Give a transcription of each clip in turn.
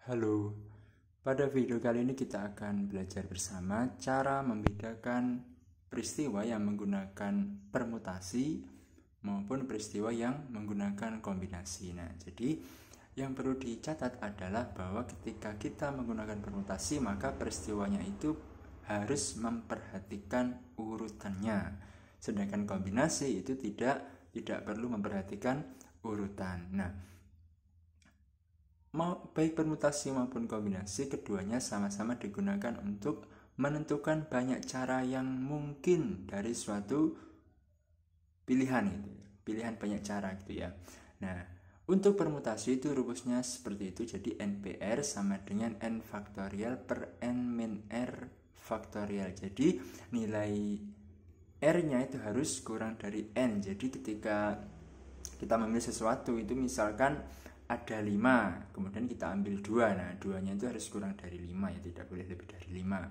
Halo, pada video kali ini kita akan belajar bersama cara membedakan peristiwa yang menggunakan permutasi maupun peristiwa yang menggunakan kombinasi. Nah, jadi yang perlu dicatat adalah bahwa ketika kita menggunakan permutasi, maka peristiwanya itu harus memperhatikan urutannya. Sedangkan kombinasi itu tidak perlu memperhatikan urutan. Nah, baik permutasi maupun kombinasi, keduanya sama-sama digunakan untuk menentukan banyak cara yang mungkin dari suatu pilihan itu, pilihan banyak cara gitu ya. Nah, untuk permutasi itu rumusnya seperti itu. Jadi NPR sama dengan N faktorial per N min R faktorial. Jadi nilai R-nya itu harus kurang dari N. Jadi ketika kita memilih sesuatu itu, misalkan ada 5, kemudian kita ambil 2. Nah, 2-nya itu harus kurang dari 5 ya, tidak boleh lebih dari 5.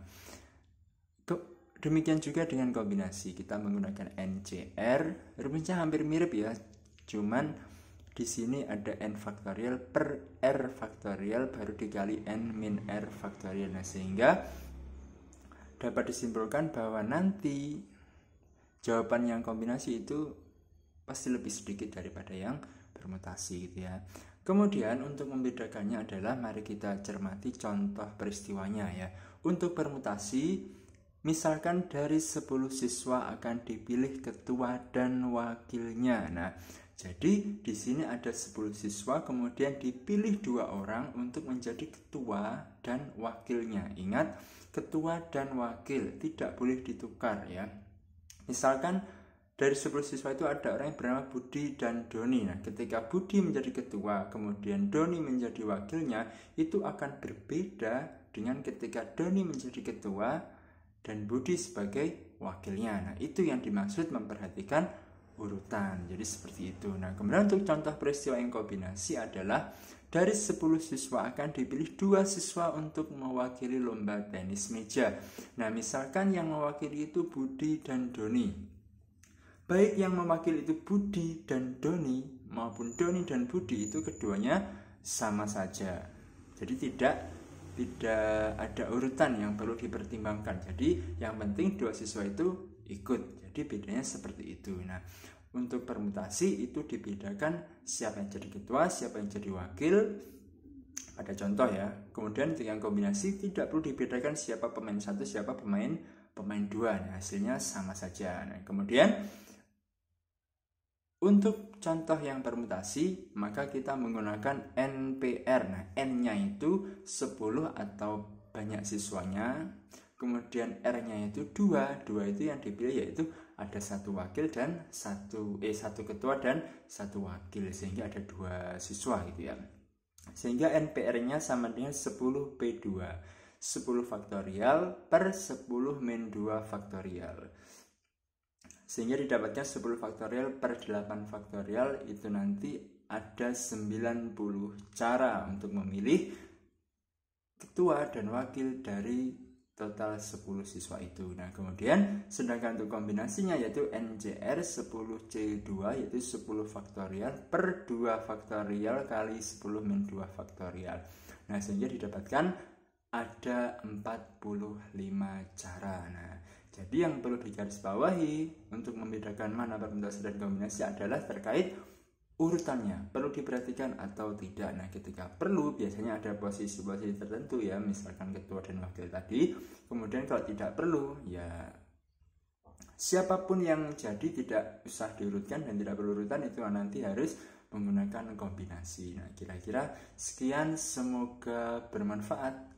Demikian juga dengan kombinasi, kita menggunakan NCR, rumusnya hampir mirip ya, cuman di sini ada N faktorial per R faktorial baru dikali N min R faktorial. Nah, sehingga dapat disimpulkan bahwa nanti jawaban yang kombinasi itu pasti lebih sedikit daripada yang permutasi gitu ya. Kemudian untuk membedakannya adalah mari kita cermati contoh peristiwanya ya. Untuk permutasi, misalkan dari 10 siswa akan dipilih ketua dan wakilnya. Nah, jadi di sini ada 10 siswa, kemudian dipilih 2 orang untuk menjadi ketua dan wakilnya. Ingat, ketua dan wakil tidak boleh ditukar ya. Misalkan dari 10 siswa itu ada orang yang bernama Budi dan Doni. Nah, ketika Budi menjadi ketua, kemudian Doni menjadi wakilnya, itu akan berbeda dengan ketika Doni menjadi ketua dan Budi sebagai wakilnya. Nah, itu yang dimaksud memperhatikan urutan. Jadi seperti itu. Nah, kemudian untuk contoh peristiwa yang kombinasi adalah dari 10 siswa akan dipilih 2 siswa untuk mewakili lomba tenis meja. Nah, misalkan yang mewakili itu Budi dan Doni. Baik yang mewakili itu Budi dan Doni maupun Doni dan Budi, itu keduanya sama saja. Jadi tidak ada urutan yang perlu dipertimbangkan. Jadi yang penting 2 siswa itu ikut. Jadi bedanya seperti itu. Nah, untuk permutasi itu dibedakan siapa yang jadi ketua, siapa yang jadi wakil. Ada contoh ya. Kemudian untuk yang kombinasi tidak perlu dibedakan siapa pemain 1, siapa pemain 2. Nah, hasilnya sama saja. Nah, kemudian untuk contoh yang permutasi, maka kita menggunakan NPR. Nah, N-nya itu 10 atau banyak siswanya. Kemudian R-nya itu 2. 2 itu yang dipilih yaitu ada 1 wakil dan 1 ketua dan 1 wakil, sehingga ada 2 siswa gitu ya. Sehingga NPR-nya sama dengan 10P2. 10 faktorial per 10 min 2 faktorial. Sehingga didapatkan 10 faktorial per 8 faktorial, itu nanti ada 90 cara untuk memilih ketua dan wakil dari total 10 siswa itu. Nah, kemudian sedangkan untuk kombinasinya yaitu NCR 10C2 yaitu 10 faktorial per 2 faktorial kali 10 min 2 faktorial. Nah, sehingga didapatkan ada 45 cara. Nah, jadi yang perlu digarisbawahi untuk membedakan mana permutasi dan kombinasi adalah terkait urutannya, perlu diperhatikan atau tidak. Nah, ketika perlu biasanya ada posisi-posisi tertentu ya, misalkan ketua dan wakil tadi. Kemudian kalau tidak perlu ya siapapun yang jadi tidak usah diurutkan dan tidak perlu urutan, itu nanti harus menggunakan kombinasi. Nah, kira-kira sekian, semoga bermanfaat.